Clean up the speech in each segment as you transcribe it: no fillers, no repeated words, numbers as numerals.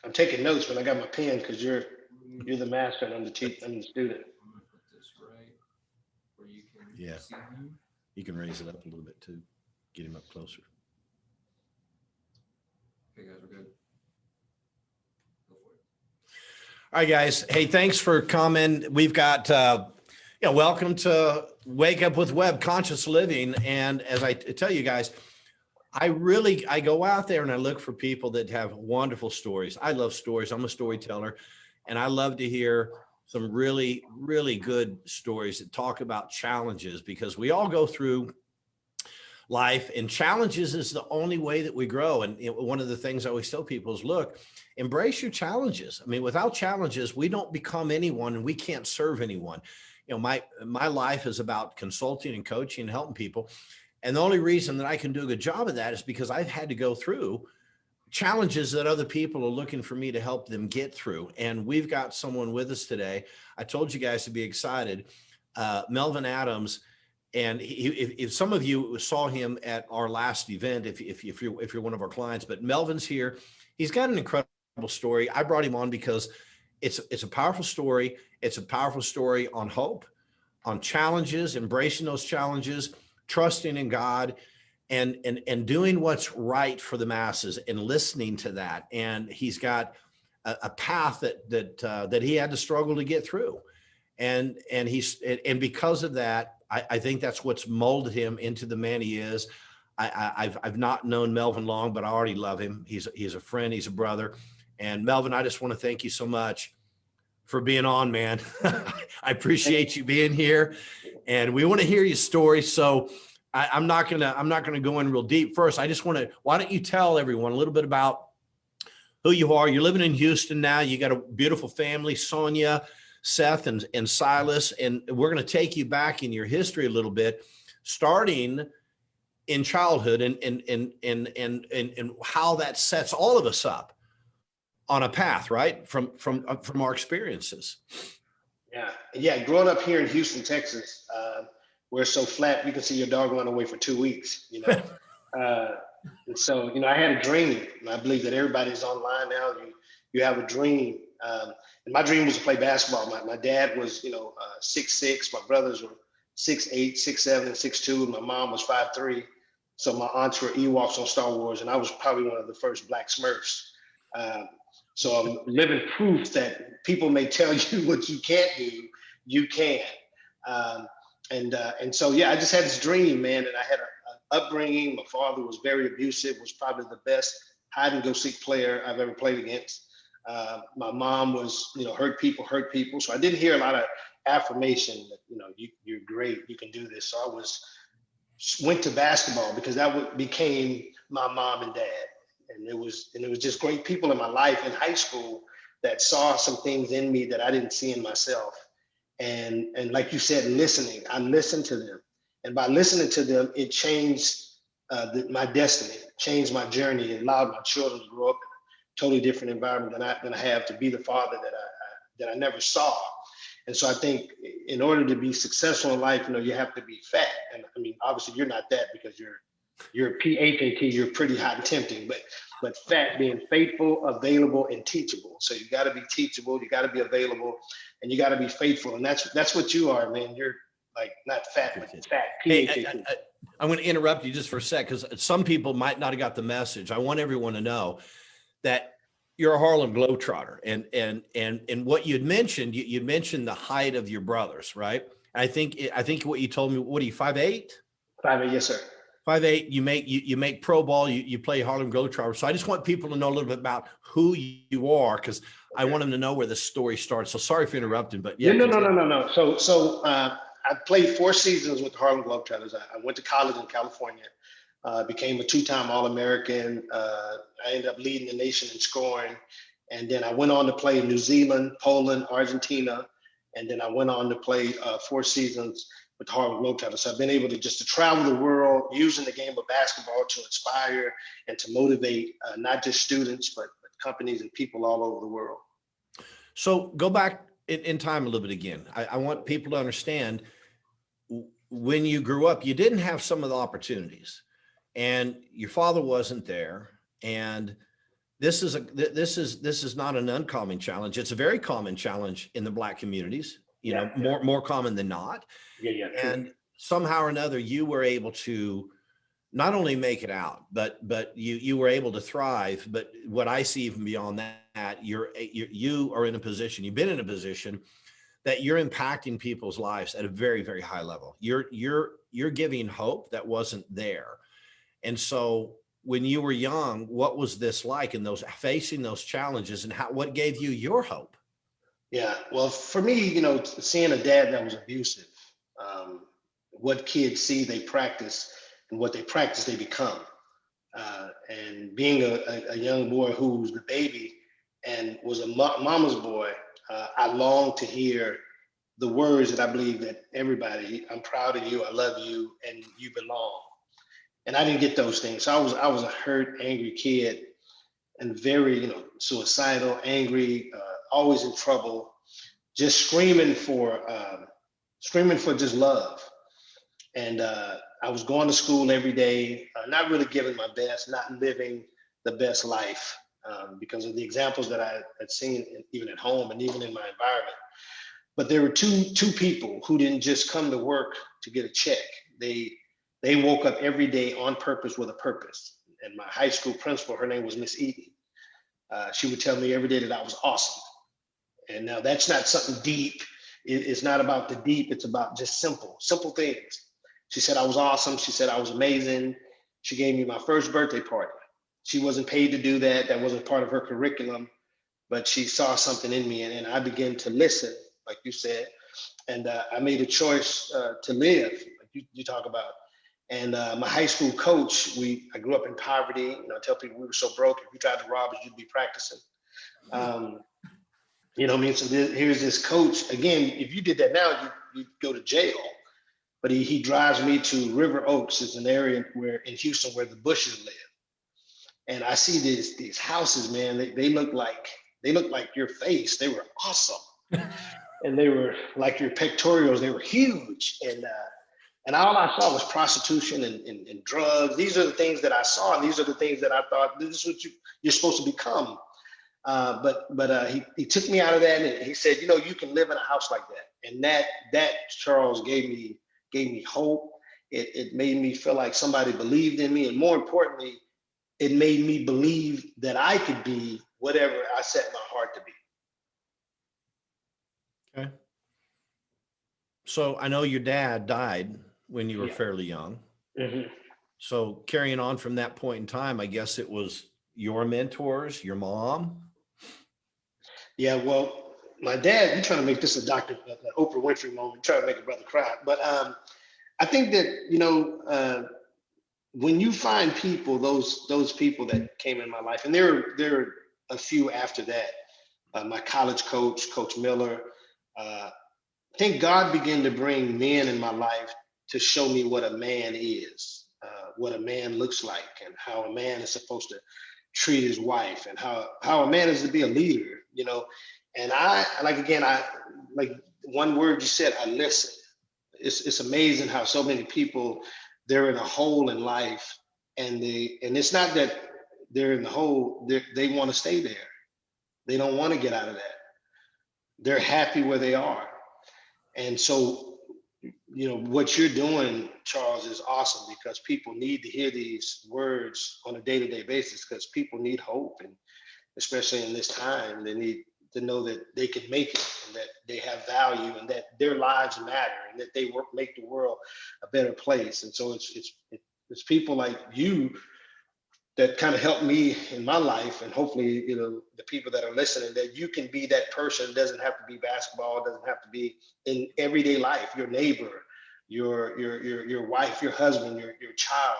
I'm taking notes, but I got my pen because you're the master and I'm I'm the student. I'm gonna put this right where you can Yeah. see him. You can raise it up a little bit too. Get him up closer. Okay, guys, we're good. Go for it. All right, guys. Hey, thanks for coming. We've got, welcome to Wake Up with Webb, Conscious Living. And as I tell you guys, I go out there and I look for people that have wonderful stories. I love stories. I'm a storyteller, and I love to hear some really, really good stories that talk about challenges, because we all go through life, and challenges is the only way that we grow. And one of the things I always tell people is, look, embrace your challenges. I mean, without challenges, we don't become anyone, and we can't serve anyone. My life is about consulting and coaching and helping people. And the only reason that I can do a good job of that is because I've had to go through challenges that other people are looking for me to help them get through. And we've got someone with us today. I told you guys to be excited. Melvin Adams. And if some of you saw him at our last event, if you're one of our clients, but Melvin's here. He's got an incredible story. I brought him on because it's a powerful story. It's a powerful story on hope, on challenges, embracing those challenges, trusting in God, and doing what's right for the masses and listening to that. And he's got a path that he had to struggle to get through. And because of that, I think that's what's molded him into the man he is. I've not known Melvin long, but I already love him. He's a friend. He's a brother. And Melvin, I just want to thank you so much for being on, man. I appreciate you being here, and we want to hear your story. So I'm not gonna go in real deep. First, why don't you tell everyone a little bit about who you are? You're living in Houston now. You got a beautiful family, Sonia, Seth, and Silas, and we're going to take you back in your history a little bit, starting in childhood and how that sets all of us up on a path, right? From our experiences. Yeah. Growing up here in Houston, Texas, where it's so flat, you can see your dog run away for 2 weeks. And so I had a dream, and I believe that everybody's online now. You have a dream, and my dream was to play basketball. My dad was 6'6", my brothers were 6'8", 6'7", 6'2", and my mom was 5'3". So my aunts were Ewoks on Star Wars, and I was probably one of the first Black Smurfs. So I'm living proof that people may tell you what you can't do, you can. And so, I just had this dream, man, and I had an upbringing. My father was very abusive, was probably the best hide and go seek player I've ever played against. My mom was, hurt people. So I didn't hear a lot of affirmation that, you're great, you can do this. So I went to basketball because that became my mom and dad. And it was just great people in my life in high school that saw some things in me that I didn't see in myself. And like you said, listening, I listened to them. And by listening to them, it changed my destiny, changed my journey, and allowed my children to grow up in a totally different environment than I have, to be the father that I never saw. And so I think in order to be successful in life, you have to be fat. And I mean, obviously you're not that because you're PHAT, you're pretty hot and tempting, but fat, being faithful, available, and teachable. So you got to be teachable, you got to be available, and you got to be faithful. And that's what you are, man. You're like not fat, but fat. Hey, I'm going to interrupt you just for a sec, because some people might not have got the message. I want everyone to know that you're a Harlem Globetrotter, and what you'd mentioned, you mentioned the height of your brothers, right? I think what you told me, what are you, 5'8"? 5'8", yes, sir. 5'8", you make pro ball, you play Harlem Globetrotter. So I just want people to know a little bit about who you are, because I want them to know where the story starts. So sorry for interrupting, but yeah. No. So I played 4 seasons with the Harlem Globetrotters. I went to college in California, became a 2-time All-American. I ended up leading the nation in scoring. And then I went on to play in New Zealand, Poland, Argentina. And then I went on to play 4 seasons with the Harlem Globetrotters. So I've been able to travel the world using the game of basketball to inspire and to motivate not just students, but companies and people all over the world. So go back in time a little bit again. I want people to understand, when you grew up, you didn't have some of the opportunities, and your father wasn't there. And this is not an uncommon challenge. It's a very common challenge in the Black communities, more common than not. Yeah. True. And somehow or another, you were able to not only make it out, but you were able to thrive. But what I see even beyond that, you are in a position, you've been in a position that you're impacting people's lives at a very, very high level. You're giving hope that wasn't there. And so when you were young, what was this like in facing those challenges, and what gave you your hope? Yeah, well, for me, seeing a dad that was abusive, what kids see, they practice, and what they practice, they become. And being a young boy who was the baby and was a mama's boy, I longed to hear the words that I believe that everybody, I'm proud of you, I love you, and you belong. And I didn't get those things. So I was a hurt, angry kid, and very, suicidal, angry, always in trouble, just screaming for just love. And I was going to school every day, not really giving my best, not living the best life because of the examples that I had seen even at home and even in my environment. But there were two people who didn't just come to work to get a check. They woke up every day on purpose with a purpose. And my high school principal, her name was Miss Eden. She would tell me every day that I was awesome. And now that's not something deep. It's not about the deep. It's about just simple things. She said I was awesome. She said I was amazing. She gave me my first birthday party. She wasn't paid to do that. That wasn't part of her curriculum, but she saw something in me, and I began to listen, like you said, and I made a choice to live, like you talk about. And my high school coach, I grew up in poverty. I tell people we were so broke. If you tried to rob us, you'd be practicing. You know what I mean? So here's this coach. Again, if you did that now, you'd go to jail. But he drives me to River Oaks. It's an area in Houston where the Bushes live. And I see these houses, man. They look like your face. They were awesome. And they were like your pectorals. They were huge. And all I saw was prostitution and drugs. These are the things that I saw, and these are the things that I thought, this is what you're supposed to become. But he took me out of that, and he said, you can live in a house like that. And that Charles gave me hope. It made me feel like somebody believed in me, and more importantly, it made me believe that I could be whatever I set my heart to be. Okay. So I know your dad died when you were fairly young. Mm-hmm. So carrying on from that point in time, I guess it was your mentors, your mom. Yeah, well, my dad, you're trying to make this a Oprah Winfrey moment, trying to make a brother cry. But I think that, when you find people, those people that came in my life, and there are a few after that, my college coach, Coach Miller, I think God began to bring men in my life to show me what a man is, what a man looks like, and how a man is supposed to treat his wife, and how a man is to be a leader, And I like one word you said, I listen. It's amazing how so many people, they're in a hole in life, and it's not that they're in the hole, they want to stay there. They don't want to get out of that. They're happy where they are. And so, what you're doing, Charles, is awesome, because people need to hear these words on a day-to-day basis, because people need hope. And especially in this time, they need to know that they can make it, and that they have value, and that their lives matter, and that they make the world a better place. And so it's people like you that kind of helped me in my life, and hopefully, the people that are listening, that you can be that person. It doesn't have to be basketball. It doesn't have to be in everyday life. Your neighbor, your wife, your husband, your child.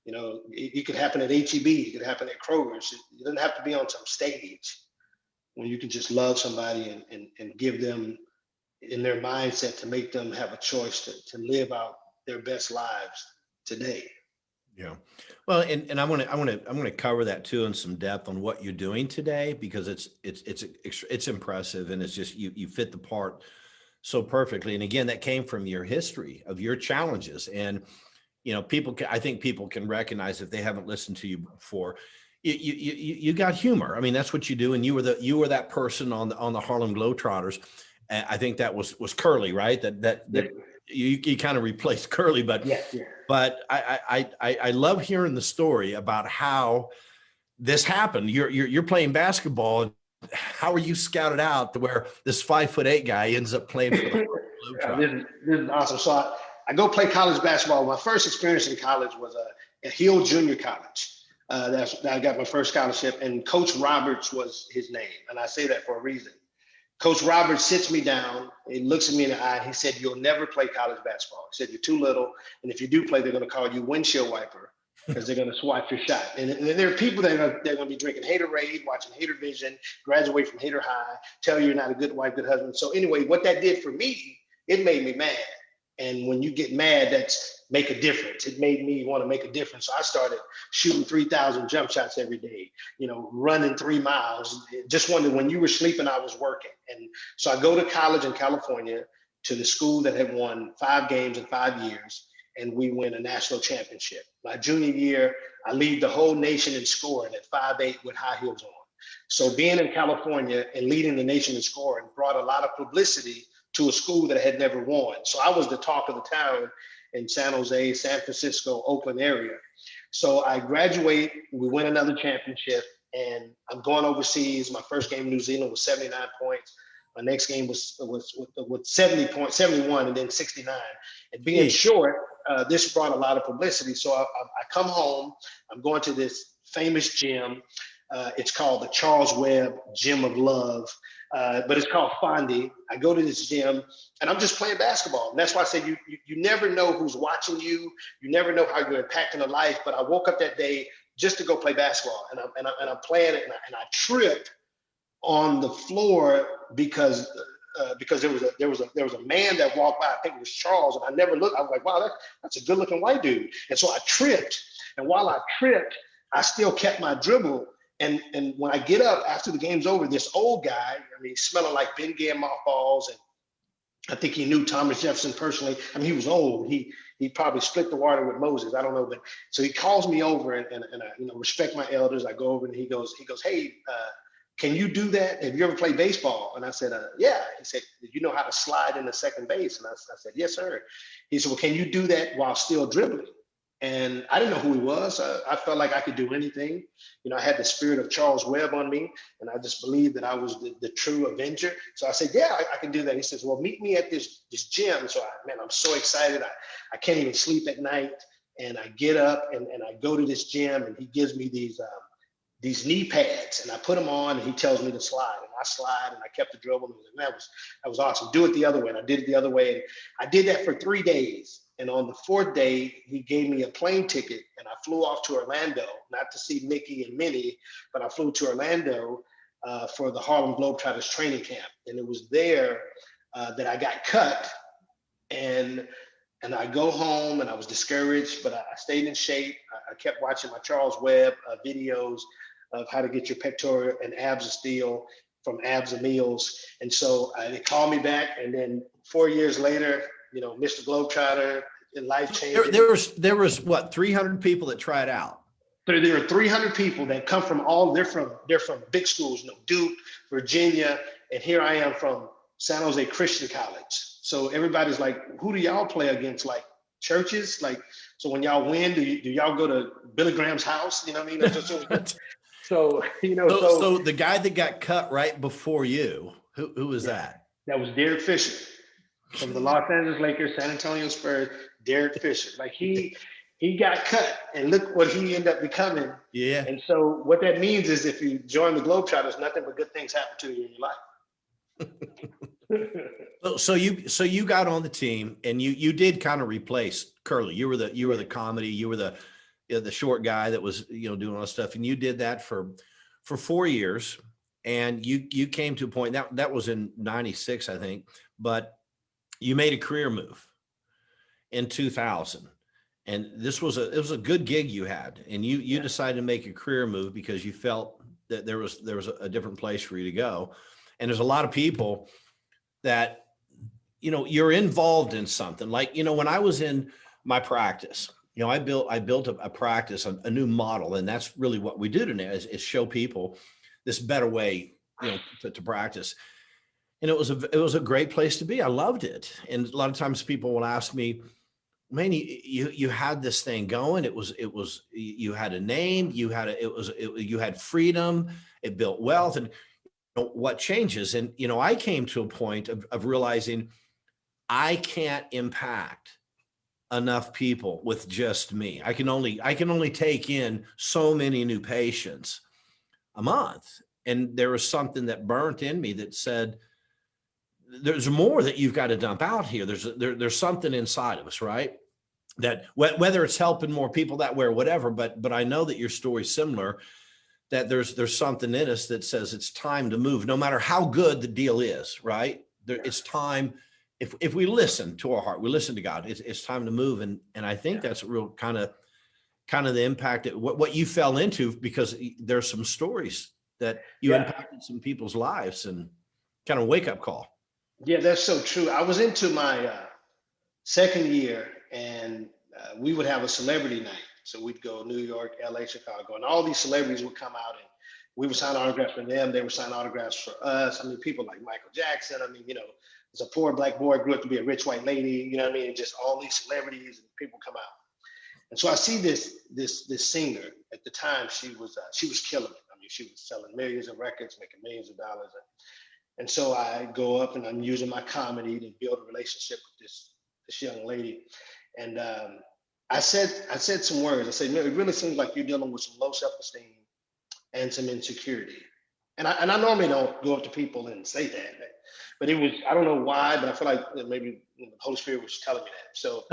It could happen at HEB. It could happen at Kroger's. It doesn't have to be on some stage. When you can just love somebody and give them in their mindset to make them have a choice to live out their best lives today. Yeah. Well, and I want to cover that too in some depth on what you're doing today, because it's impressive, and it's just you fit the part so perfectly. And again, that came from your history of your challenges, and I think people can recognize, if they haven't listened to you before, you got humor. I mean, that's what you do. And you were that person on the Harlem Globetrotters. And I think that was Curly, right? That you kind of replaced Curly, but Yeah. but I love hearing the story about how this happened. You're playing basketball. How are you scouted out to where this 5'8" guy ends up playing for the Globetrotters? This is awesome. So I go play college basketball. My first experience in college was at Hill Junior College. I got my first scholarship, and Coach Roberts was his name. And I say that for a reason. Coach Roberts sits me down, he looks at me in the eye, and he said, "You'll never play college basketball." He said, "You're too little, and if you do play, they're going to call you windshield wiper because they're going to swipe your shot." And there are people that are going to be drinking Haterade, watching Hater Vision, graduate from Hater High, tell you you're not a good wife, good husband. So anyway, what that did for me, it made me mad. And when you get mad, that's make a difference. It made me want to make a difference. So I started shooting 3,000 jump shots every day, running 3 miles. Just wondered, when you were sleeping, I was working. And so I go to college in California to the school that had won 5 games in 5 years, and we win a national championship. My junior year, I lead the whole nation in scoring at 5'8" with high heels on. So being in California and leading the nation in scoring brought a lot of publicity to a school that had never won. So I was the talk of the town in San Jose, San Francisco, Oakland area. So I graduate, we win another championship, and I'm going overseas. My first game in New Zealand was 79 points. My next game was 70 points, 71, and then 69. And being short, this brought a lot of publicity. So I come home, I'm going to this famous gym. It's called the Charles Webb Gym of Love, but it's called Fondy. I go to this gym, and I'm just playing basketball. And that's why I say you never know who's watching you. You never know how you're impacting a life. But I woke up that day just to go play basketball, and I'm playing it, and I tripped on the floor because there was a man that walked by. I think it was Charles, and I never looked. I was like, wow, that's a good-looking white dude. And so I tripped, and while I tripped, I still kept my dribble. And when I get up after the game's over, this old guy, smelling like Ben Gay mothballs, and I think he knew Thomas Jefferson personally. He was old. He probably split the water with Moses. I don't know, but so he calls me over, and I respect my elders. I go over, and he goes, "Hey, can you do that? Have you ever played baseball?" And I said, "Yeah." He said, "You know how to slide into second base?" And I said, "Yes, sir." He said, "Well, can you do that while still dribbling?" And I didn't know who he was. I felt like I could do anything. I had the spirit of Charles Webb on me, and I just believed that I was the true Avenger. So I said, "Yeah, I can do that." He says, "Well, meet me at this gym." So I'm so excited. I can't even sleep at night. And I get up and I go to this gym, and he gives me these knee pads, and I put them on, and he tells me to slide, and I slide, and I kept the dribble. And that was awesome. Do it the other way. And I did it the other way. And I did that for 3 days. And on the 4th day, he gave me a plane ticket, and I flew off to Orlando, not to see Mickey and Minnie, but I flew to Orlando for the Harlem Globetrotters training camp. And it was there that I got cut. And I go home, and I was discouraged, but I stayed in shape. I kept watching my Charles Webb videos of how to get your pectoral and abs of steel from Abs of Meals. And so they called me back, and then 4 years later, Mr. Globetrotter, and life changing. There was what, 300 people that tried out? There are 300 people that come from they're from big schools, Duke, Virginia, and here I am from San Jose Christian College. So everybody's like, "Who do y'all play against? Like churches? Like, so when y'all win, do y'all go to Billy Graham's house? You know what I mean?" So the guy that got cut right before you, who was that? That was Derek Fisher from the Los Angeles Lakers, San Antonio Spurs. Derek Fisher, like he got cut, and look what he ended up becoming. Yeah. And so what that means is, if you join the Globetrotters, nothing but good things happen to you in your life. So you got on the team, and you did kind of replace Curly. You were the comedy. You were the short guy that was doing all this stuff, and you did that for 4 years, and you came to a point that was in '96, I think, but you made a career move in 2000, and it was a good gig you had, and you decided to make a career move because you felt that there was a different place for you to go. And there's a lot of people that you're involved in something, like when I was in my practice, I built a practice, a new model, and that's really what we do today is show people this better way, to practice. And it was a great place to be. I loved it. And a lot of times people will ask me, man, you had this thing going. You had a name, you had freedom, it built wealth, and what changes. And, I came to a point of realizing I can't impact enough people with just me. I can only take in so many new patients a month. And there was something that burnt in me that said, there's more that you've got to dump out here. There's something inside of us, right? That whether it's helping more people that way or whatever, but I know that your story's similar, that there's something in us that says it's time to move, no matter how good the deal is, right? It's time. If we listen to our heart, we listen to God, it's time to move. And I think that's a real kind of the impact that what you fell into, because there's some stories that you impacted some people's lives, and kind of wake up call. Yeah, that's so true. I was into my second year, and we would have a celebrity night. So we'd go New York, LA, Chicago, and all these celebrities would come out, and we would sign autographs for them. They would sign autographs for us. I mean, people like Michael Jackson. I mean, as a poor black boy, grew up to be a rich white lady. You know what I mean? And just all these celebrities and people come out. And so I see this singer. At the time, she was killing it. I mean, she was selling millions of records, making millions of dollars. And so I go up and I'm using my comedy to build a relationship with this young lady. And I said some words. I said, it really seems like you're dealing with some low self-esteem and some insecurity. And I normally don't go up to people and say that, but it was, I don't know why, but I feel like maybe the Holy Spirit was telling me that. So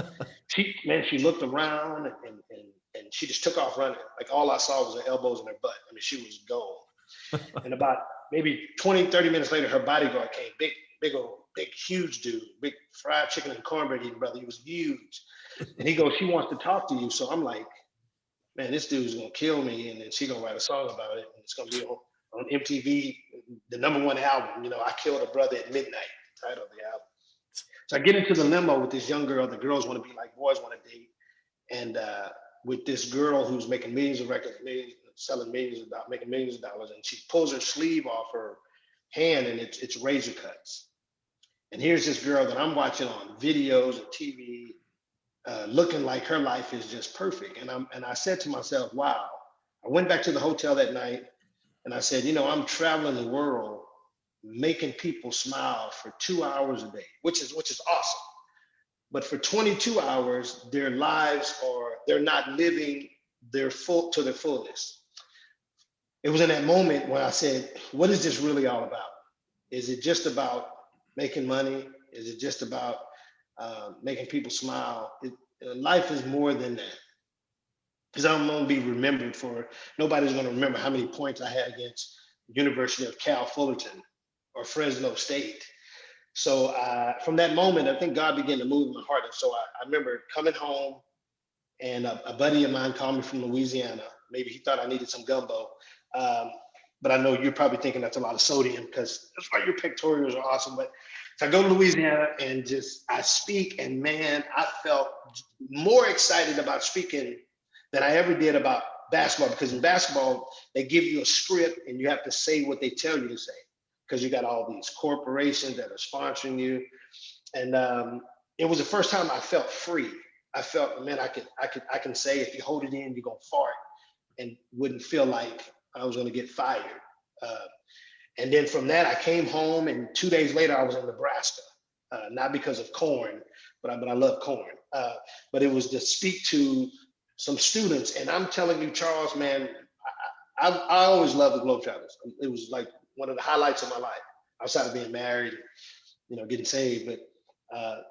she looked around and she just took off running. Like all I saw was her elbows and her butt. I mean, she was gold. And about maybe 20, 30 minutes later, her bodyguard came, big, huge dude, big fried chicken and cornbread eating brother. He was huge. And he goes, she wants to talk to you. So I'm like, man, this dude's going to kill me. And then she's going to write a song about it. And it's going to be on MTV, the #1 album. I Killed a Brother at Midnight, the title of the album. So I get into the limo with this young girl. The girls want to be like boys want to date. And with this girl who's making millions of records, selling millions of dollars, making millions of dollars. And she pulls her sleeve off her hand and it's razor cuts. And here's this girl that I'm watching on videos and TV, looking like her life is just perfect. And I said to myself, wow. I went back to the hotel that night and I said, I'm traveling the world, making people smile for 2 hours a day, which is awesome. But for 22 hours, their lives they're not living their fullness. It was in that moment when I said, what is this really all about? Is it just about making money? Is it just about making people smile? Life is more than that. Because I'm going to be remembered nobody's going to remember how many points I had against University of Cal Fullerton or Fresno State. So from that moment, I think God began to move in my heart. And so I remember coming home, and a buddy of mine called me from Louisiana. Maybe he thought I needed some gumbo. But I know you're probably thinking that's a lot of sodium, because that's why your pectorials are awesome. But so I go to Louisiana and I speak, and man, I felt more excited about speaking than I ever did about basketball, because in basketball, they give you a script and you have to say what they tell you to say, because you got all these corporations that are sponsoring you. And it was the first time I felt free. I felt, man, I can say, if you hold it in, you're gonna fart, and wouldn't feel like I was gonna get fired. And then from that, I came home, and 2 days later, I was in Nebraska, not because of corn, but I love corn. But it was to speak to some students, and I'm telling you, Charles, man, I always loved the Globetrotters. It was like one of the highlights of my life, outside of being married, getting saved. But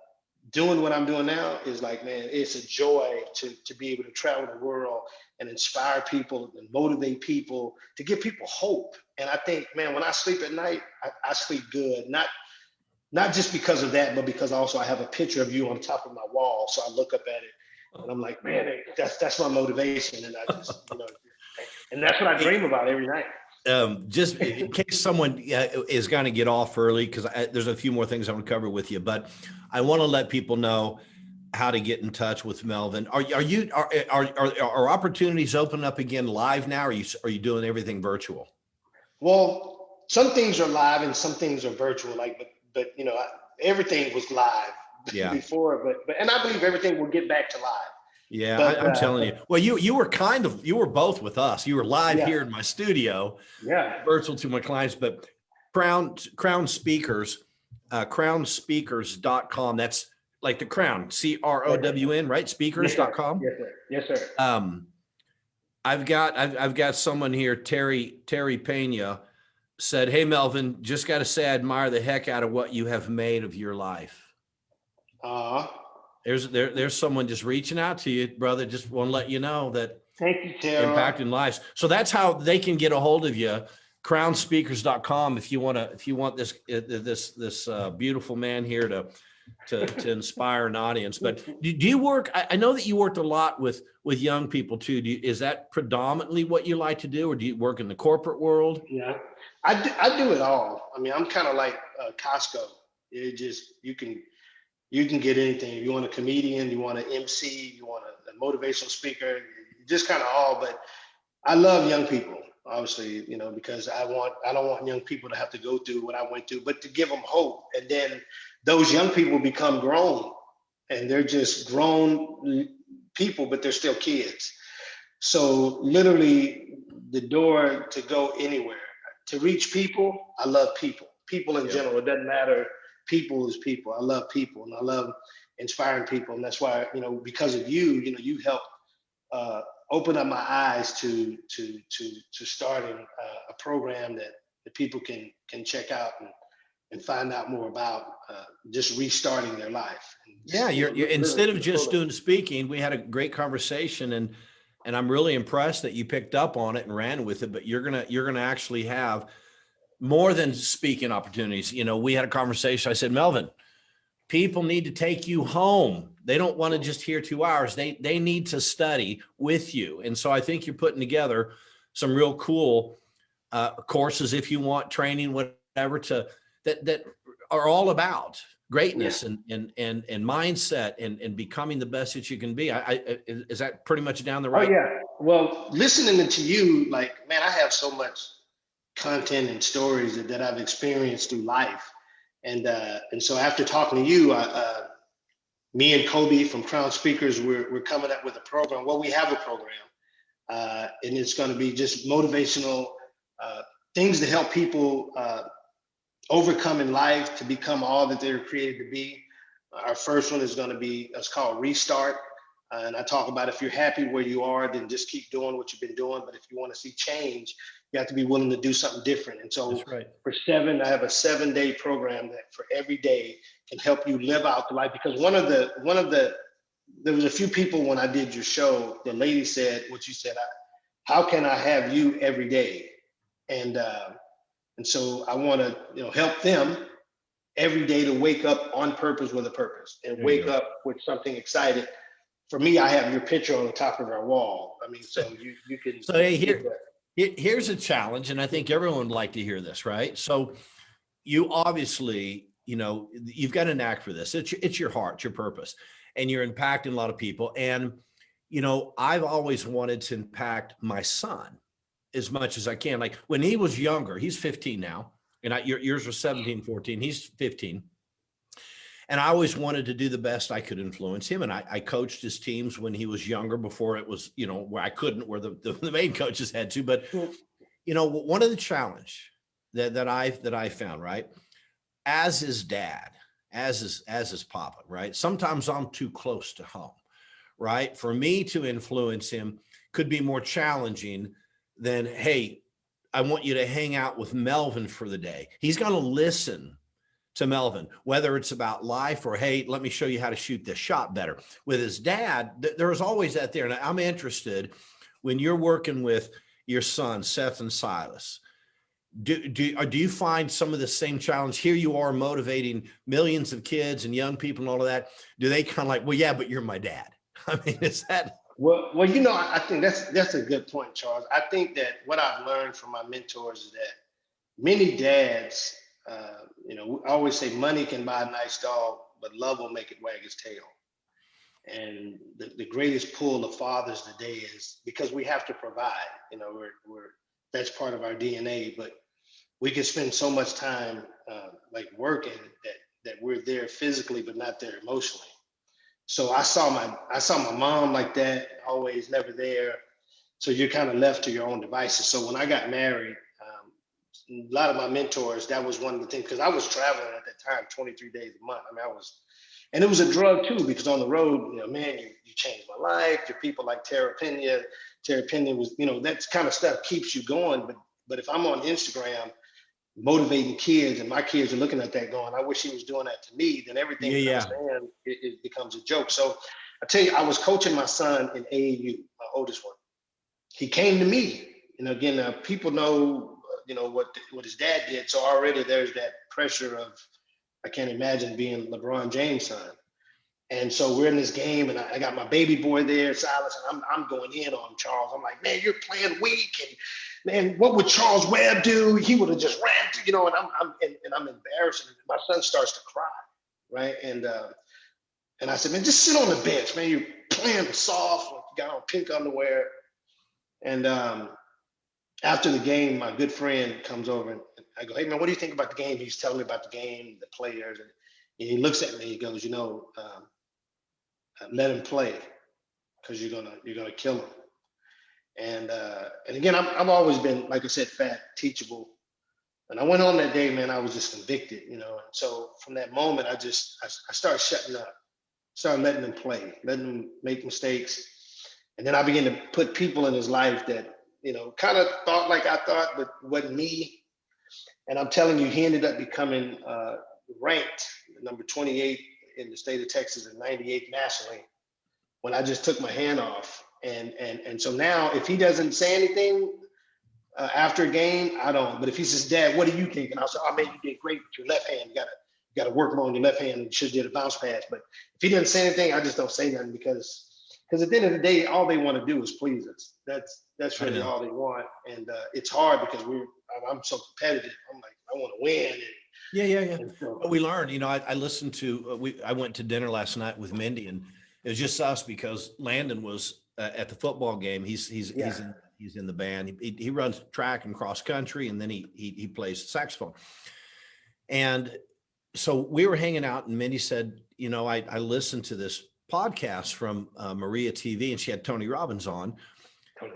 doing what I'm doing now is like, man, it's a joy to be able to travel the world and inspire people and motivate people, to give people hope. And I think, man, when I sleep at night, I sleep good. Not just because of that, but because also I have a picture of you on top of my wall. So I look up at it and I'm like, man, that's my motivation. And I just, and that's what I dream about every night. Just in case someone is going to get off early, because there's a few more things I want to cover with you, but I want to let people know how to get in touch with Melvin. Are opportunities open up again live now? Or are you doing everything virtual? Well, some things are live and some things are virtual. Like, but everything was live Yeah. before, and I believe everything will get back to live. Yeah, But I'm telling you. Well, you were both with us. You were live yeah, here in my studio, yeah, virtual to my clients, but Crown Speakers, crownspeakers.com. That's like the crown, CROWN, right? yes, sir, Speakers.com. yes, sir, yes, sir. I've got someone here, Terry Pena, said, "Hey Melvin, just got to say I admire the heck out of what you have made of your life." Uh, There's someone just reaching out to you, brother. Just want to let you know that Thank you, Tara. impacting lives. So that's how they can get a hold of you. Crownspeakers.com if you want this beautiful man here to inspire an audience. But do you work? I know that you worked a lot with young people too. Is that predominantly what you like to do, or do you work in the corporate world? Yeah, I do it all. I mean, I'm kind of like Costco. It just you can get anything. You want a comedian, you want an MC, you want a motivational speaker, just kind of all. But I love young people, obviously, because I don't want young people to have to go through what I went through, but to give them hope. And then those young people become grown, and they're just grown people, but they're still kids. So literally, the door to go anywhere, to reach people. I love people. People in Yeah. general. It doesn't matter. People is people. I love people, and I love inspiring people, and that's why because of you, you help open up my eyes to starting a program that people can check out and find out more about just restarting their life. And Yeah, you're instead of just doing speaking, we had a great conversation, and I'm really impressed that you picked up on it and ran with it. But you're gonna actually have more than speaking opportunities. We had a conversation. I said, Melvin, people need to take you home. They don't want to just hear 2 hours. They need to study with you. And so I think you're putting together some real cool courses, if you want, training, whatever, that are all about greatness and mindset and becoming the best that you can be. Is that pretty much down the right? Oh yeah. Well, listening to you, like, man, I have so much content and stories that I've experienced through life. And so after talking to you, me and Kobe from Crown Speakers, we're coming up with a program. Well, we have a program, and it's going to be just motivational things to help people overcome in life to become all that they're created to be. Our first one is going to be, it's called Restart. And I talk about if you're happy where you are, then just keep doing what you've been doing. But if you want to see change, you have to be willing to do something different. And so That's right. I have a 7-day program that for every day can help you live out the life. Because there was a few people when I did your show, the lady said what you said, how can I have you every day? And so I want to help them every day to wake up on purpose with a purpose and wake up with something excited. For me, I have your picture on the top of our wall. I mean, so you can. So hey, here's a challenge, and I think everyone would like to hear this, right? So you obviously, you've got a knack for this. It's your heart, your purpose, and you're impacting a lot of people. And I've always wanted to impact my son as much as I can. Like when he was younger, he's 15 now, and yours was 17, 14. He's 15. And I always wanted to do the best I could influence him. And I coached his teams when he was younger, before it was, where I couldn't, where the main coaches had to. But, one of the challenge that I found, right, as his dad, as his papa, right, sometimes I'm too close to home, right? For me to influence him could be more challenging than, hey, I want you to hang out with Melvin for the day. He's going to listen to Melvin, whether it's about life or, hey, let me show you how to shoot this shot better. With his dad, there was always that there. And I'm interested, when you're working with your sons, Seth and Silas, do you find some of the same challenge? Here you are motivating millions of kids and young people and all of that. Do they kind of like, well, yeah, but you're my dad? I mean, is that? Well, I think that's a good point, Charles. I think that what I've learned from my mentors is that many dads, I always say money can buy a nice dog, but love will make it wag its tail. And the greatest pull of fathers today is because we have to provide. You know, we're that's part of our DNA. But we can spend so much time like working that we're there physically, but not there emotionally. So I saw my mom like that, always never there. So you're kind of left to your own devices. So when I got married, a lot of my mentors, that was one of the things, because I was traveling at that time 23 days a month. I mean, and it was a drug too, because on the road, you know, man, you changed my life. Your people like Terra Pena was, you know, that kind of stuff keeps you going. But if I'm on Instagram motivating kids and my kids are looking at that going, I wish he was doing that to me, then everything Yeah, that I'm yeah. saying, it becomes a joke. So I tell you, I was coaching my son in AAU, my oldest one. He came to me, you know, again, people know, you know, what his dad did. So already there's that pressure of, I can't imagine being LeBron James' son. And so we're in this game, and I got my baby boy there, Silas, and I'm going in on Charles. I'm like, man, you're playing weak, and man, what would Charles Webb do? He would have just ran, you know. And I'm embarrassed. And my son starts to cry, right? And I said, man, just sit on the bench, man. You're playing soft, you got on pink underwear. And after the game, my good friend comes over, and I go, hey man, what do you think about the game? He's telling me about the game, the players, and he looks at me. He goes, you know. Let him play because you're gonna kill him. And again, I've always been, like I said, fat, teachable. And I went on that day, man. I was just convicted, you know. And so from that moment, I started shutting up, started letting him play, letting him make mistakes, and then I began to put people in his life that, you know, kind of thought like I thought, but wasn't me. And I'm telling you, he ended up becoming ranked number 28 in the state of Texas and 98 nationally when I just took my hand off. And so now if he doesn't say anything after a game, I don't. But if he says, Dad, what do you think? And I'll say, oh man, you did great with your left hand. You gotta work more on your left hand, and you should have did a bounce pass. But if he doesn't say anything, I just don't say nothing, because at the end of the day, all they want to do is please us. That's really all they want. And it's hard because I'm so competitive. I'm like, I want to win. Yeah. So, But we learned, you know, I listened to, I went to dinner last night with Mindy, and it was just us because Landon was at the football game. He's in the band. He runs track and cross country, and then he plays saxophone. And so we were hanging out, and Mindy said, you know, I listened to this podcast from Maria TV, and she had Tony Robbins on.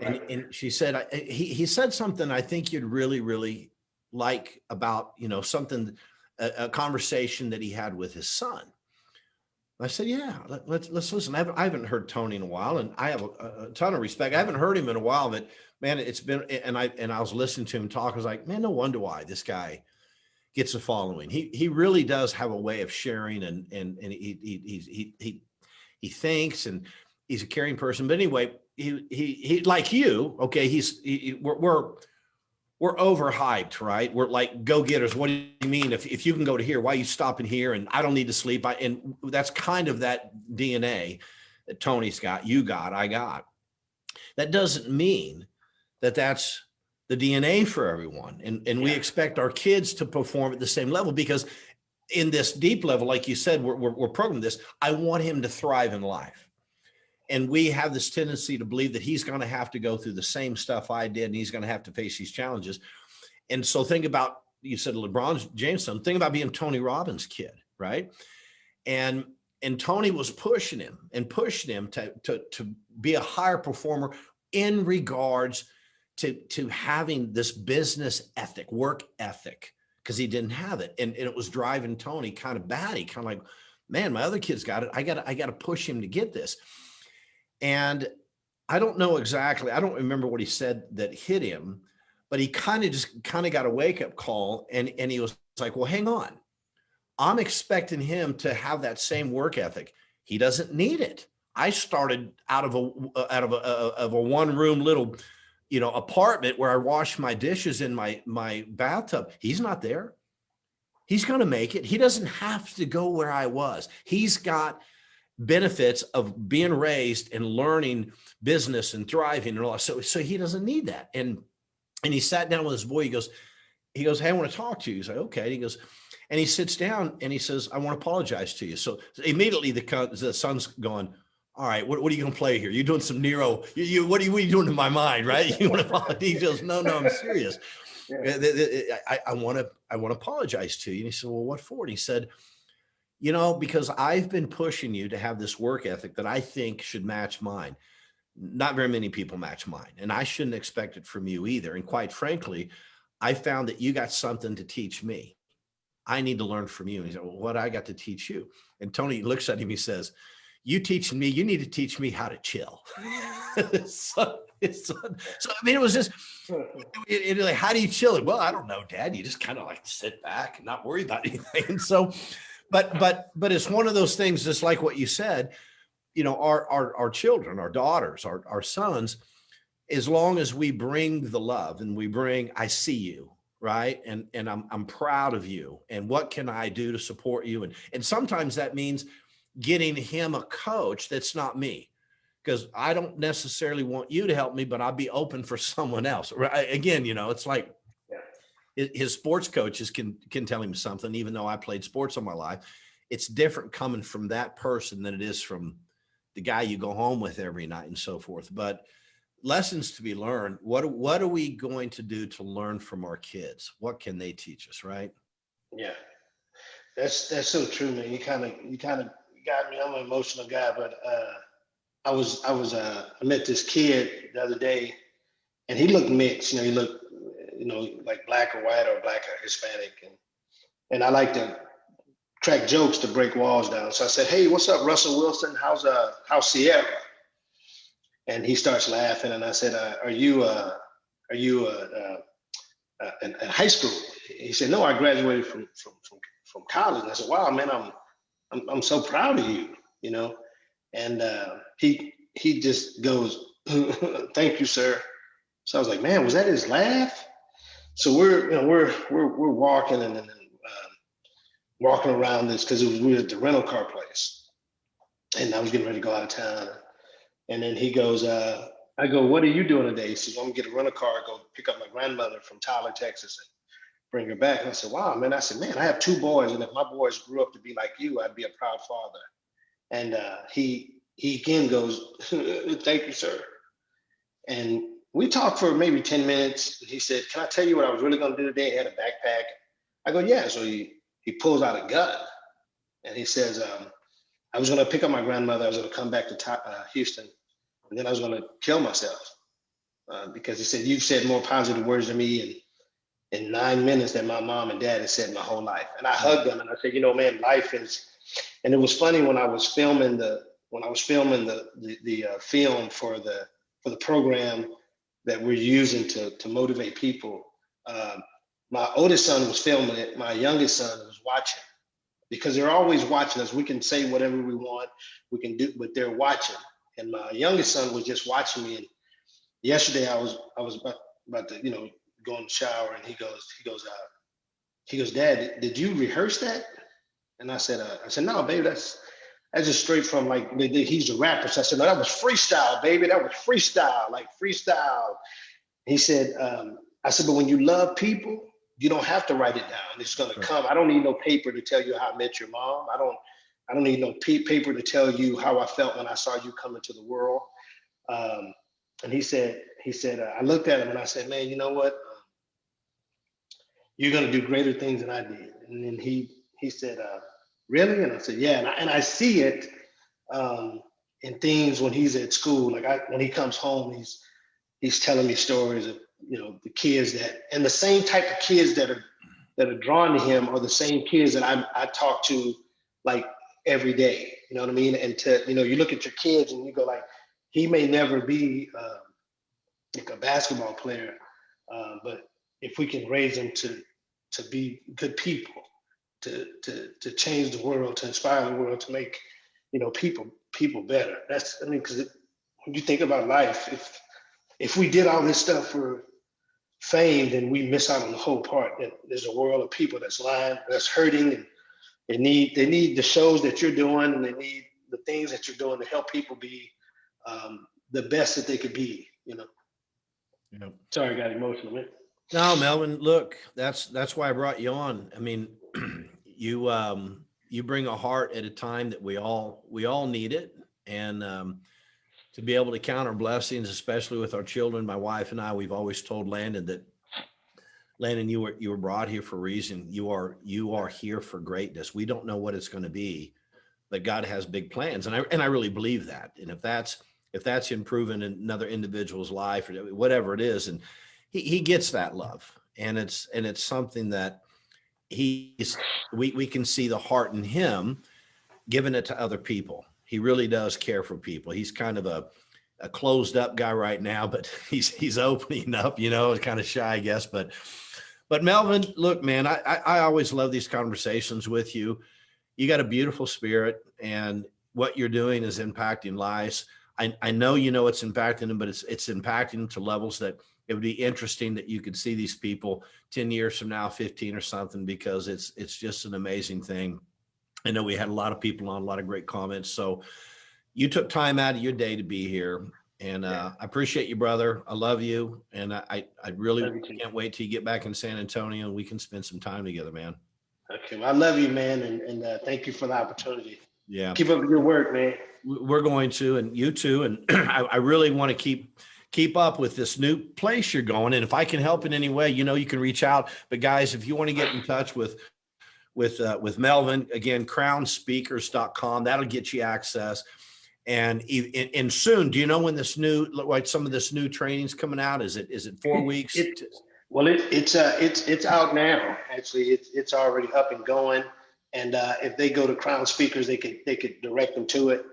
And she said, he said something I think you'd really, really like about, you know, something, a conversation that he had with his son. I said, yeah, let's listen. I haven't heard Tony in a while, and I have a ton of respect. I haven't heard him in a while, but man, it's been, and I was listening to him talk. I was like, man, no wonder why this guy gets a following. He really does have a way of sharing, and he thinks, and he's a caring person. But anyway, he like you, okay, we're overhyped, right? We're like go-getters. What do you mean? If you can go to here, why are you stopping here? And I don't need to sleep. And that's kind of that DNA that Tony's got, you got, I got. That doesn't mean that that's the DNA for everyone. And we expect our kids to perform at the same level, because in this deep level, like you said, we're programmed this. I want him to thrive in life. And we have this tendency to believe that he's going to have to go through the same stuff I did, and he's going to have to face these challenges. And so think about, you said LeBron James, think about being Tony Robbins' kid, right? And Tony was pushing him to be a higher performer in regards to having this business ethic, work ethic, because he didn't have it. And it was driving Tony kind of batty, kind of like, man, my other kid's got it. I got to push him to get this. And I don't know exactly, I don't remember what he said that hit him, but he kind of got a wake-up call, and he was like, well, hang on. I'm expecting him to have that same work ethic. He doesn't need it. I started out of a one-room little, you know, apartment where I wash my dishes in my bathtub. He's not there. He's going to make it. He doesn't have to go where I was. He's got benefits of being raised and learning business and thriving and all that. So he doesn't need that. And he sat down with his boy. He goes, hey, I want to talk to you. He's like, okay. And he goes, and he sits down and he says, I want to apologize to you. So immediately the son's going, all right, what are you going to play here? You're doing some Nero. What are you doing in my mind, right? You want to follow details? No, I'm serious. Yeah. I want to apologize to you. And he said, well, what for? And he said, because I've been pushing you to have this work ethic that I think should match mine. Not very many people match mine, and I shouldn't expect it from you either. And quite frankly, I found that you got something to teach me. I need to learn from you. And he said, well, what I got to teach you? And Tony looks at him, he says, you teaching me, you need to teach me how to chill. so, I mean, it was just, like, how do you chill? Well, I don't know, Dad. You just kind of like sit back and not worry about anything. And so, but it's one of those things, just like what you said, our children, our daughters, our sons, as long as we bring the love and we bring, I see you, right? And I'm proud of you. And what can I do to support you? And sometimes that means getting him a coach that's not me, because I don't necessarily want you to help me, but I'll be open for someone else. Right? Again, it's like his sports coaches can tell him something, even though I played sports all my life. It's different coming from that person than it is from the guy you go home with every night and so forth. But lessons to be learned. What are we going to do to learn from our kids? What can they teach us? Right. Yeah. That's so true, man. You kind of got me. I'm an emotional guy, but I met this kid the other day, and he looked mixed. He looked, like black or white or black or Hispanic, and I like to crack jokes to break walls down. So I said, "Hey, what's up, Russell Wilson? How's Sierra?" And he starts laughing, and I said, "Are you in high school?" He said, "No, I graduated from college." And I said, "Wow, man, I'm so proud of you," And he just goes, "Thank you, sir." So I was like, "Man, was that his laugh?" So we're walking and walking around this, because we were at the rental car place, and I was getting ready to go out of town. And then he goes, I go, "What are you doing today?" He says, "I'm gonna get a rental car, go pick up my grandmother from Tyler, Texas, and bring her back." And I said, "Wow, man." I said, "Man, I have two boys, and if my boys grew up to be like you, I'd be a proud father." And he again goes, "Thank you, sir." And we talked for maybe 10 minutes. He said, "Can I tell you what I was really going to do today?" He had a backpack. I go, "Yeah." So he pulls out a gun, and he says, "I was going to pick up my grandmother. I was going to come back to Houston, and then I was going to kill myself." Because he said, "You've said more positive words to me in 9 minutes than my mom and dad has said my whole life." And I hugged him, and I said, "Man, life is." And it was funny, when I was filming the film for the program that we're using to motivate people. My oldest son was filming it. My youngest son was watching, because they're always watching us. We can say whatever we want, we can do, but they're watching. And my youngest son was just watching me. And yesterday I was about to go in the shower, and he goes, "Dad, did you rehearse that?" And I said, "No, baby, that's just straight from, like, he's a rapper." So I said, "No, that was freestyle, baby. That was freestyle, like freestyle." He said, I said, "But when you love people, you don't have to write it down. It's going to come. I don't need no paper to tell you how I met your mom. I don't need no paper to tell you how I felt when I saw you come into the world." And he said, I looked at him and I said, "Man, you know what? You're going to do greater things than I did." And then he said, "Really?" And I said, "Yeah." And I see it in things when he's at school. Like, when he comes home, he's telling me stories of the kids and the same type of kids that are drawn to him are the same kids that I talk to, like, every day. You know what I mean? And you look at your kids and you go, like, he may never be like a basketball player, but if we can raise them to be good people, to change the world, to inspire the world, to make people better. Because when you think about life, if we did all this stuff for fame, then we miss out on the whole part. That there's a world of people that's lying, that's hurting, and they need the shows that you're doing, and they need the things that you're doing to help people be the best that they could be. Sorry, I got emotional, man. No, Melvin, look, that's why I brought you on. I mean, you bring a heart at a time that we all need it. And to be able to count our blessings, especially with our children, my wife and I, we've always told Landon that, Landon, you were brought here for a reason. You are here for greatness. We don't know what it's going to be, but God has big plans. And I really believe that. And if that's improving another individual's life or whatever it is, and he gets that love. And it's something that we can see the heart in him giving it to other people. He really does care for people. He's kind of a closed up guy right now, but he's opening up, kind of shy, I guess. But Melvin, look, man, I always love these conversations with you. You got a beautiful spirit, and what you're doing is impacting lives. I know it's impacting them, but it's impacting them to levels that it would be interesting that you could see these people 10 years from now, 15 or something, because it's just an amazing thing. I know we had a lot of people on, a lot of great comments. So you took time out of your day to be here, and I appreciate you, brother. I love you. And I really can't wait till you get back in San Antonio and we can spend some time together, man. Okay. Well, I love you, man. And thank you for the opportunity. Yeah. Keep up your work, man. We're going to, and you too. And I really want to keep up with this new place you're going. And if I can help in any way, you can reach out. But guys, if you want to get in touch with Melvin, again, crownspeakers.com, that'll get you access. And soon, do you know when some of this new training's coming out? Is it 4 weeks? It's out now. Actually, it's already up and going. And if they go to Crown Speakers, they could direct them to it.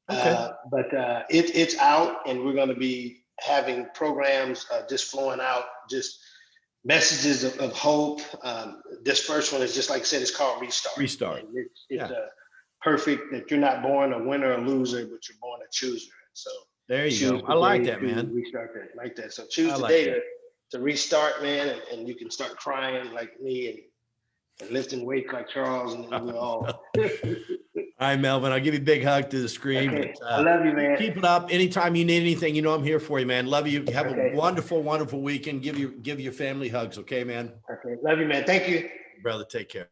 Okay. But it's out, and we're going to be having programs just flowing out, just messages of hope. This first one is just like I said, it's called Restart. Restart. And it's perfect that you're not born a winner or loser, but you're born a chooser. So there you go. I like that, man. Restart that like that. So choose today to restart, man, and you can start crying like me and lifting weights like Charles, and then we're all. All right, Melvin, I'll give you a big hug to the screen. Okay. But, I love you, man. Keep it up. Anytime you need anything, I'm here for you, man. Love you. Have a wonderful, wonderful weekend. Give your family hugs, okay, man? Okay. Love you, man. Thank you. Brother, take care.